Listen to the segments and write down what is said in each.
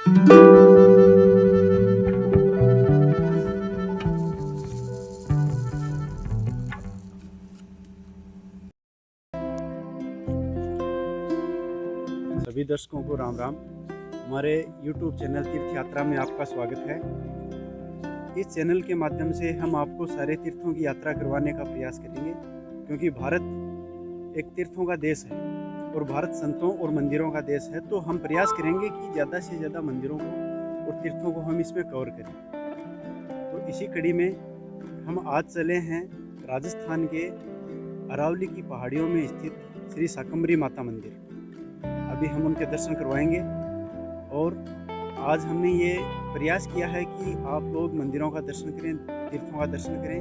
सभी दर्शकों को राम राम। हमारे YouTube चैनल तीर्थ यात्रा में आपका स्वागत है। इस चैनल के माध्यम से हम आपको सारे तीर्थों की यात्रा करवाने का प्रयास करेंगे, क्योंकि भारत एक तीर्थों का देश है और भारत संतों और मंदिरों का देश है। तो हम प्रयास करेंगे कि ज़्यादा से ज़्यादा मंदिरों को और तीर्थों को हम इसमें कवर करें। तो इसी कड़ी में हम आज चले हैं राजस्थान के अरावली की पहाड़ियों में स्थित श्री शाकंभरी माता मंदिर। अभी हम उनके दर्शन करवाएंगे और आज हमने ये प्रयास किया है कि आप लोग मंदिरों का दर्शन करें, तीर्थों का दर्शन करें।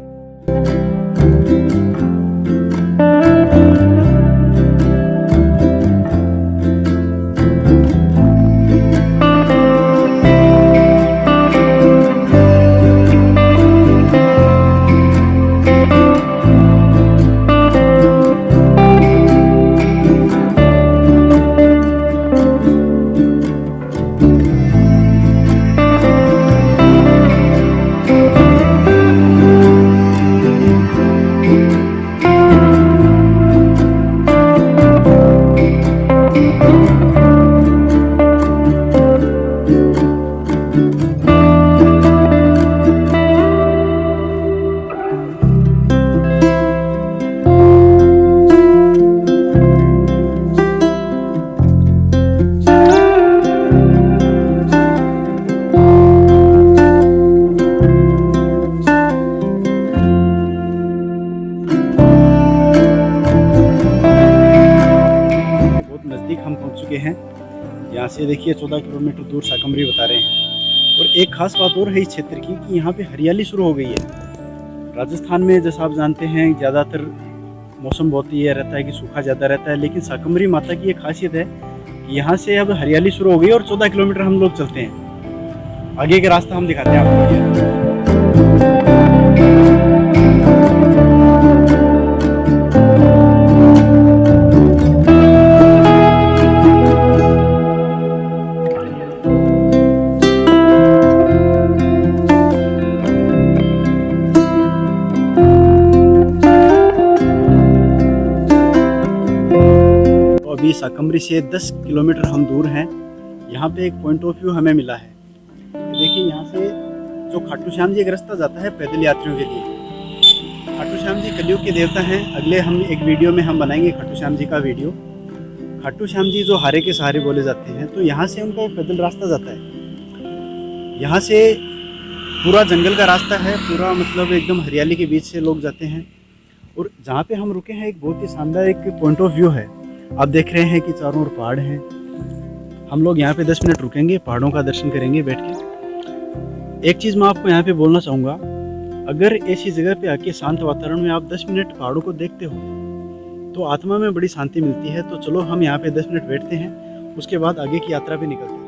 हम पहुंच चुके हैं। यहाँ से देखिए 14 किलोमीटर दूर शाकंभरी बता रहे हैं। और एक खास बात और है इस क्षेत्र की कि यहाँ पे हरियाली शुरू हो गई है। राजस्थान में जैसा आप जानते हैं ज़्यादातर मौसम बहुत ही रहता है कि सूखा ज़्यादा रहता है, लेकिन शाकंभरी माता की एक खासियत है कि यहाँ से अब हरियाली शुरू हो गई और 14 किलोमीटर हम लोग चलते हैं। आगे का रास्ता हम दिखाते हैं आपको। अभी शाकंभरी से 10 किलोमीटर हम दूर हैं। यहाँ पे एक पॉइंट ऑफ व्यू हमें मिला है। देखिए यहाँ से जो खाटू श्याम जी एक रास्ता जाता है पैदल यात्रियों के लिए। खाटू श्याम जी कलयुग के देवता हैं। अगले हम एक वीडियो में हम बनाएंगे खाटू श्याम जी का वीडियो। खाटू श्याम जी जो हारे के सहारे बोले जाते हैं, तो यहाँ से उनका एक पैदल रास्ता जाता है। यहाँ से पूरा जंगल का रास्ता है, पूरा मतलब एकदम हरियाली के बीच से लोग जाते हैं। और जहाँ पे हम रुके हैं एक बहुत ही शानदार एक पॉइंट ऑफ व्यू है। आप देख रहे हैं कि चारों ओर पहाड़ हैं। हम लोग यहाँ पे 10 मिनट रुकेंगे, पहाड़ों का दर्शन करेंगे बैठ के। एक चीज़ मैं आपको यहाँ पे बोलना चाहूँगा, अगर ऐसी जगह पे आके शांत वातावरण में आप 10 मिनट पहाड़ों को देखते हो तो आत्मा में बड़ी शांति मिलती है। तो चलो हम यहाँ पे 10 मिनट बैठते हैं, उसके बाद आगे की यात्रा पे निकलते हैं।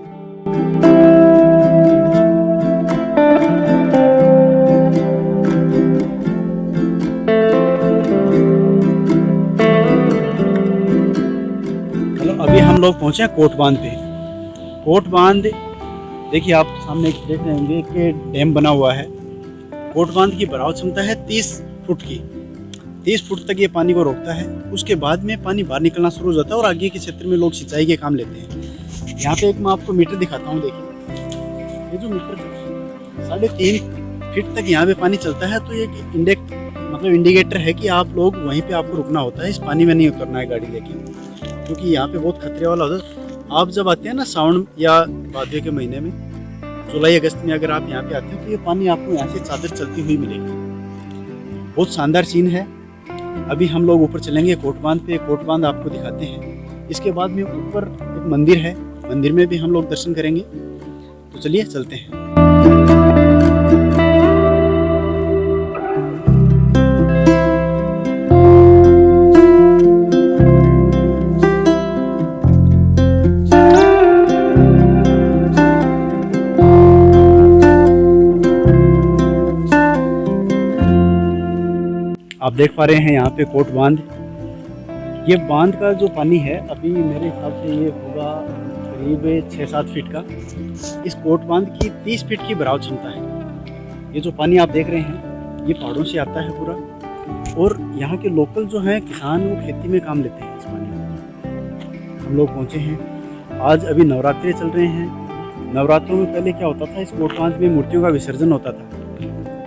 अभी हम लोग पहुंचे हैं कोट बांध पे। कोट बांध देखिए आप सामने देख रहे होंगे कि डैम बना हुआ है। कोट बांध की बहाव क्षमता है 30 फुट की। 30 फुट तक ये पानी को रोकता है। उसके बाद में पानी बाहर निकलना शुरू हो जाता है और आगे के क्षेत्र में लोग सिंचाई के काम लेते हैं। यहाँ पे एक मैं आपको मीटर दिखाता हूँ। देखिए ये जो मीटर 3.5 फीट तक यहाँ पे पानी चलता है। तो ये इंडिकेटर है कि आप लोग वहीं पे आपको रुकना होता है, इस पानी में नहीं उतरना है गाड़ी लेके, क्योंकि यहाँ पे बहुत खतरे वाला होता है। आप जब आते हैं ना सावन या भादों के महीने में, जुलाई अगस्त में अगर आप यहाँ पे आते हैं तो ये पानी आपको यहाँ से चादर चलती हुई मिलेगी। बहुत शानदार सीन है। अभी हम लोग ऊपर चलेंगे कोट बांध पे। कोट बांध आपको दिखाते हैं। इसके बाद में ऊपर एक मंदिर है, मंदिर में भी हम लोग दर्शन करेंगे। तो चलिए चलते हैं। आप देख पा रहे हैं यहाँ पे कोट बांध। ये बांध का जो पानी है अभी मेरे हिसाब से ये होगा करीब 6-7 फीट का। इस कोट बांध की 30 फीट की बराव क्षमता है। ये जो पानी आप देख रहे हैं ये पहाड़ों से आता है पूरा, और यहाँ के लोकल जो हैं किसान वो खेती में काम लेते हैं इस पानी को। हम लोग पहुँचे हैं आज, अभी नवरात्रि चल रहे हैं। नवरात्रों में पहले क्या होता था, इस कोट बांध में मूर्तियों का विसर्जन होता था,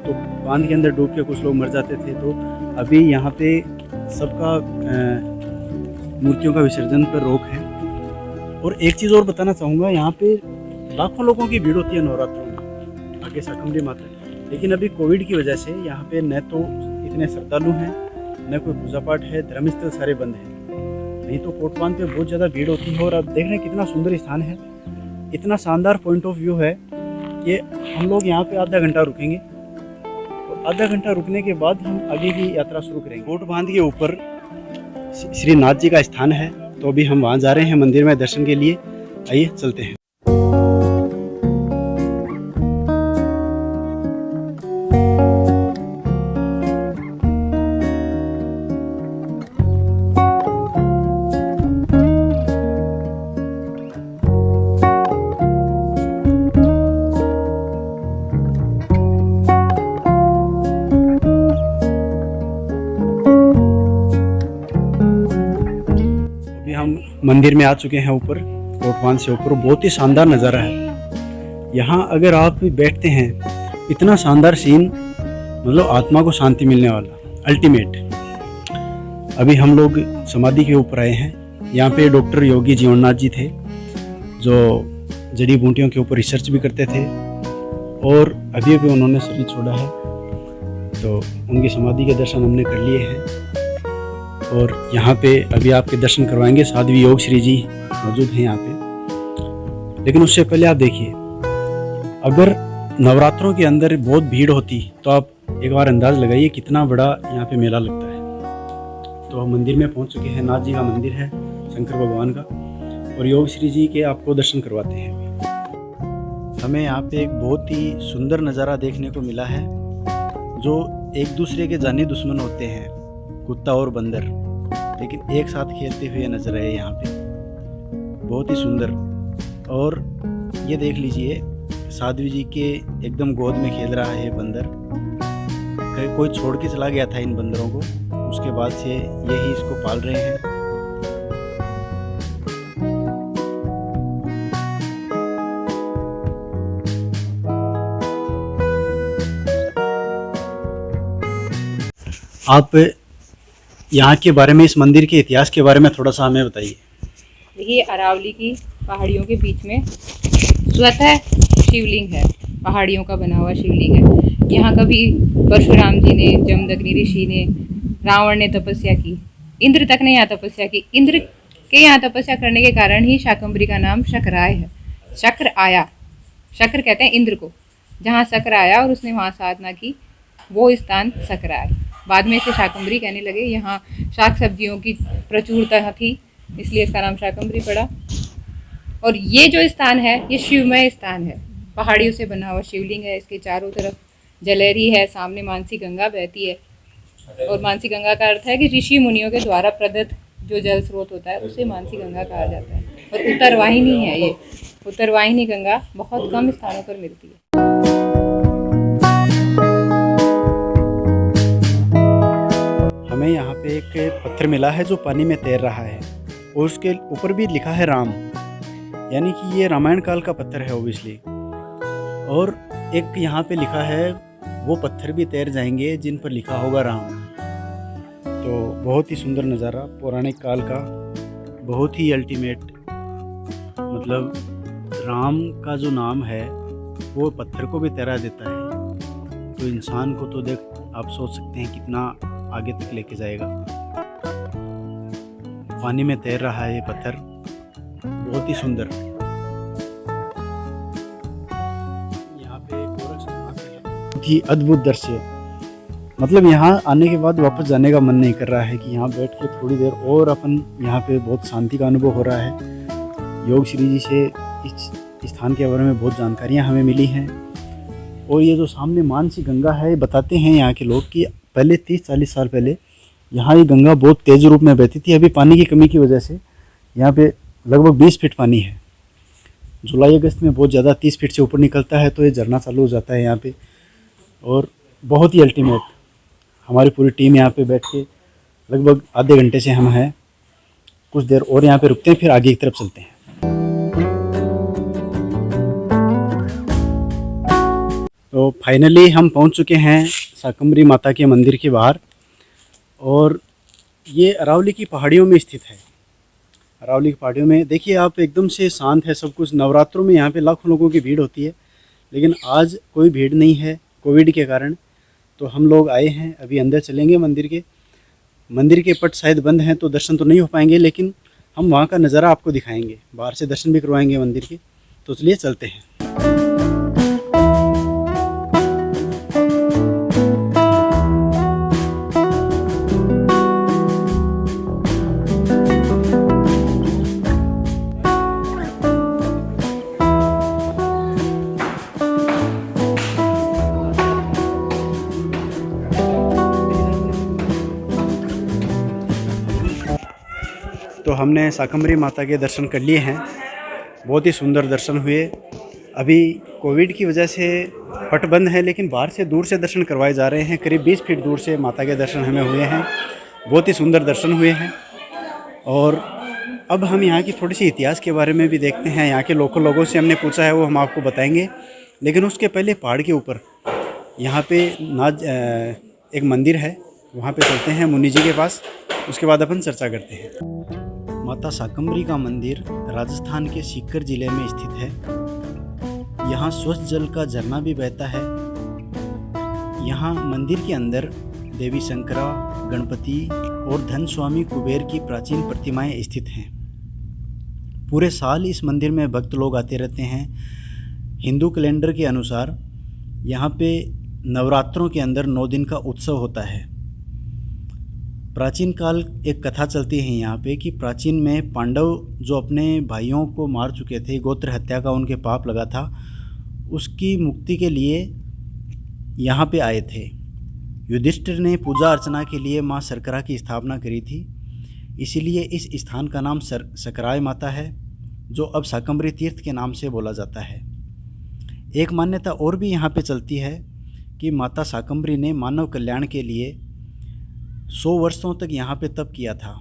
तो बांध के अंदर डूब के कुछ लोग मर जाते थे। तो अभी यहाँ पे सबका मूर्तियों का विसर्जन पर रोक है। और एक चीज़ और बताना चाहूँगा, यहाँ पे लाखों लोगों की भीड़ होती है नवरात्रों में आगे शाकंभरी माता, लेकिन अभी कोविड की वजह से यहाँ पे न तो इतने श्रद्धालु हैं, न कोई पूजा पाठ है, धर्मस्थल सारे बंद हैं। नहीं तो कोट बांध पे बहुत ज़्यादा भीड़ होती है। और आप देख रहे हैं कितना सुंदर स्थान है, इतना शानदार पॉइंट ऑफ व्यू है कि हम लोग यहाँ पे आधा घंटा रुकेंगे, और आधा घंटा रुकने के बाद हम आगे की यात्रा शुरू करेंगे। कोट बांध के ऊपर श्री नाथ जी का स्थान है, तो अभी हम वहाँ जा रहे हैं मंदिर में दर्शन के लिए। आइए चलते हैं। मंदिर में आ चुके हैं ऊपर, कोट बांध से ऊपर। बहुत ही शानदार नज़ारा है यहाँ। अगर आप बैठते हैं, इतना शानदार सीन, मतलब आत्मा को शांति मिलने वाला, अल्टीमेट। अभी हम लोग समाधि के ऊपर आए हैं। यहाँ पे डॉक्टर योगी जीवननाथ जी थे, जो जड़ी बूटियों के ऊपर रिसर्च भी करते थे, और अभी अभी उन्होंने शरीर छोड़ा है। तो उनकी समाधि के दर्शन हमने कर लिए हैं, और यहाँ पे अभी आपके दर्शन करवाएंगे। साध्वी योग श्री जी मौजूद हैं यहाँ पे। लेकिन उससे पहले आप देखिए, अगर नवरात्रों के अंदर बहुत भीड़ होती तो आप एक बार अंदाज लगाइए कितना बड़ा यहाँ पे मेला लगता है। तो हम मंदिर में पहुँच चुके हैं। नाथ जी का मंदिर है, शंकर भगवान का, और योग श्री जी के आपको दर्शन करवाते हैं। हमें यहाँ पे एक बहुत ही सुंदर नज़ारा देखने को मिला है, जो एक दूसरे के जानी दुश्मन होते हैं, कुत्ता और बंदर, लेकिन एक साथ खेलते हुए नजर आए यहाँ पे। बहुत ही सुंदर। और ये देख लीजिए, साध्वी जी के एकदम गोद में खेल रहा है बंदर। कोई छोड़ के चला गया था इन बंदरों को, उसके बाद से यही इसको पाल रहे हैं। आप यहाँ के बारे में, इस मंदिर के इतिहास के बारे में थोड़ा सा हमें बताइए। देखिए, अरावली की पहाड़ियों के बीच में स्वतः शिवलिंग है, पहाड़ियों का बना हुआ शिवलिंग है। यहाँ कभी परशुराम जी ने, जमदग्नि ऋषि ने, रावण ने तपस्या की, इंद्र तक ने यहाँ तपस्या की। इंद्र के यहाँ तपस्या करने के कारण ही शाकंभरी का नाम शकराय है। शक्र आया, शक्र कहते हैं इंद्र को। जहाँ शक्र आया और उसने वहाँ साधना की, वो स्थान सकराय। बाद में इसे शाकंभरी कहने लगे। यहाँ शाक सब्जियों की प्रचुरता थी, इसलिए इसका नाम शाकंभरी पड़ा। और ये जो स्थान है, ये शिवमय स्थान है। पहाड़ियों से बना हुआ शिवलिंग है, इसके चारों तरफ जलेरी है, सामने मानसी गंगा बहती है। और मानसी गंगा का अर्थ है कि ऋषि मुनियों के द्वारा प्रदत्त जो जल स्रोत होता है उसे मानसी गंगा कहा जाता है। और उत्तरवाहिनी है ये, उत्तरवाहिनी गंगा बहुत कम स्थानों पर मिलती है। हमें यहाँ पे एक पत्थर मिला है जो पानी में तैर रहा है, और उसके ऊपर भी लिखा है राम, यानी कि ये रामायण काल का पत्थर है ओबियसली। और एक यहाँ पे लिखा है, वो पत्थर भी तैर जाएंगे जिन पर लिखा होगा राम। तो बहुत ही सुंदर नज़ारा, पौराणिक काल का, बहुत ही अल्टीमेट। मतलब राम का जो नाम है वो पत्थर को भी तैरा देता है, तो इंसान को तो देख आप सोच सकते हैं कितना आगे तक लेके जाएगा। पानी में तैर रहा है ये पत्थर, बहुत ही सुंदर। यहाँ पे गोरक्षनाथ है, बहुत ही अद्भुत दृश्य। मतलब यहाँ आने के बाद वापस जाने का मन नहीं कर रहा है कि यहाँ बैठ के थोड़ी देर और अपन, यहाँ पे बहुत शांति का अनुभव हो रहा है। योग श्री जी से इस स्थान के बारे में बहुत जानकारियाँ हमें मिली हैं। और ये जो सामने मानसी गंगा है, बताते हैं यहाँ के लोग कि पहले 30-40 साल पहले यहाँ ये गंगा बहुत तेज़ रूप में बहती थी। अभी पानी की कमी की वजह से यहाँ पे लगभग 20 फीट पानी है। जुलाई अगस्त में बहुत ज़्यादा 30 फीट से ऊपर निकलता है, तो ये झरना चालू हो जाता है यहाँ पे। और बहुत ही अल्टीमेट, हमारी पूरी टीम यहाँ पे बैठ के लगभग आधे घंटे से हम हैं, कुछ देर और यहाँ पे रुकते हैं, फिर आगे की तरफ चलते हैं। तो फाइनली हम पहुँच चुके हैं शाकंभरी माता के मंदिर के बाहर, और ये अरावली की पहाड़ियों में स्थित है। अरावली की पहाड़ियों में देखिए आप, एकदम से शांत है सब कुछ। नवरात्रों में यहाँ पे लाखों लोगों की भीड़ होती है, लेकिन आज कोई भीड़ नहीं है कोविड के कारण। तो हम लोग आए हैं, अभी अंदर चलेंगे मंदिर के पट शायद बंद हैं, तो दर्शन तो नहीं हो पाएंगे, लेकिन हम वहाँ का नज़ारा आपको दिखाएंगे, बाहर से दर्शन भी करवाएंगे मंदिर के। तो चलिए चलते हैं। तो हमने शाकंभरी माता के दर्शन कर लिए हैं, बहुत ही सुंदर दर्शन हुए। अभी कोविड की वजह से पट बंद है, लेकिन बाहर से दूर से दर्शन करवाए जा रहे हैं। करीब 20 फीट दूर से माता के दर्शन हमें हुए हैं, बहुत ही सुंदर दर्शन हुए हैं। और अब हम यहाँ की थोड़ी सी इतिहास के बारे में भी देखते हैं। यहाँ के लोकल लोगों से हमने पूछा है, वो हम आपको बताएंगे। लेकिन उसके पहले पहाड़ के ऊपर यहाँ पे एक मंदिर है, वहाँ पे चलते हैं मुनि जी के पास, उसके बाद अपन चर्चा करते हैं। माता शाकंभरी का मंदिर राजस्थान के सीकर जिले में स्थित है। यहाँ स्वच्छ जल का झरना भी बहता है। यहाँ मंदिर के अंदर देवी शंकरा, गणपति और धन स्वामी कुबेर की प्राचीन प्रतिमाएं स्थित हैं। पूरे साल इस मंदिर में भक्त लोग आते रहते हैं। हिंदू कैलेंडर के अनुसार यहाँ पे नवरात्रों के अंदर 9 दिन का उत्सव होता है। प्राचीन काल एक कथा चलती है यहाँ पे कि प्राचीन में पांडव जो अपने भाइयों को मार चुके थे, गोत्र हत्या का उनके पाप लगा था, उसकी मुक्ति के लिए यहाँ पे आए थे। युधिष्ठिर ने पूजा अर्चना के लिए माँ सकरा की स्थापना करी थी, इसीलिए इस स्थान का नाम सकराय माता है, जो अब शाकंभरी तीर्थ के नाम से बोला जाता है। एक मान्यता और भी यहाँ पे चलती है कि माता शाकंभरी ने मानव कल्याण के लिए 100 वर्षों तक यहाँ पे तप किया था।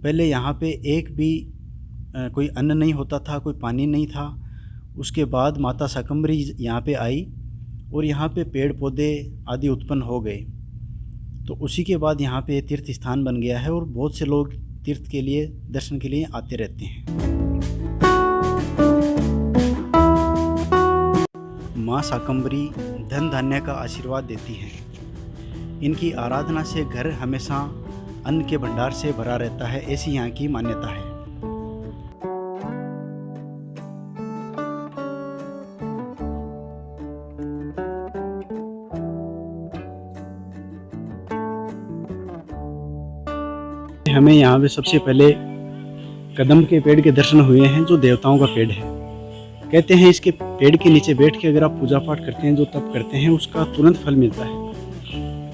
पहले यहाँ पे एक भी कोई अन्न नहीं होता था, कोई पानी नहीं था। उसके बाद माता शाकंभरी यहाँ पे आई और यहाँ पे पेड़ पौधे आदि उत्पन्न हो गए। तो उसी के बाद यहाँ पे तीर्थ स्थान बन गया है और बहुत से लोग तीर्थ के लिए, दर्शन के लिए आते रहते हैं। माँ शाकंभरी धन धान्य का आशीर्वाद देती हैं। इनकी आराधना से घर हमेशा अन्न के भंडार से भरा रहता है, ऐसी यहाँ की मान्यता है। हमें यहाँ पे सबसे पहले कदम के पेड़ के दर्शन हुए हैं, जो देवताओं का पेड़ है। कहते हैं इसके पेड़ के नीचे बैठ के अगर आप पूजा पाठ करते हैं, जो तप करते हैं, उसका तुरंत फल मिलता है।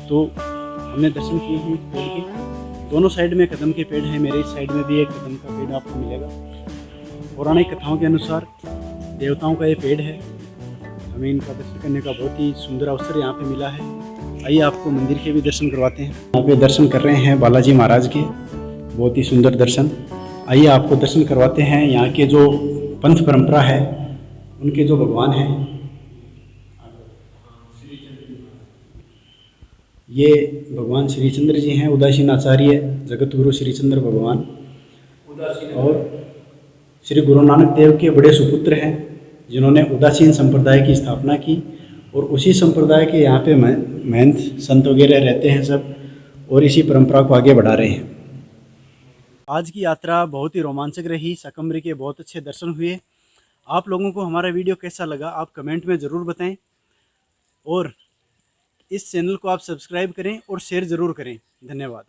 तो हमने दर्शन किए हैं इस पेड़ के। दोनों साइड में कदम के पेड़ हैं, मेरे इस साइड में भी एक कदम का पेड़ आपको मिलेगा। पौराणिक कथाओं के अनुसार देवताओं का ये पेड़ है। हमें इनका दर्शन करने का बहुत ही सुंदर अवसर यहाँ पे मिला है। आइए आपको मंदिर के भी दर्शन करवाते हैं। यहाँ पे दर्शन कर रहे हैं बालाजी महाराज के, बहुत ही सुंदर दर्शन। आइए आपको दर्शन करवाते हैं। यहाँ के जो पंथ परंपरा है, उनके जो भगवान हैं, ये भगवान श्री चंद्र जी हैं, उदासीन आचार्य जगत गुरु श्री चंद्र भगवान, और श्री गुरु नानक देव के बड़े सुपुत्र हैं, जिन्होंने उदासीन संप्रदाय की स्थापना की। और उसी संप्रदाय के यहाँ पे महंत संत वगैरह रहते हैं सब, और इसी परंपरा को आगे बढ़ा रहे हैं। आज की यात्रा बहुत ही रोमांचक रही। शाकंभरी के बहुत अच्छे दर्शन हुए। आप लोगों को हमारा वीडियो कैसा लगा आप कमेंट में ज़रूर बताएं, और इस चैनल को आप सब्सक्राइब करें और शेयर ज़रूर करें। धन्यवाद।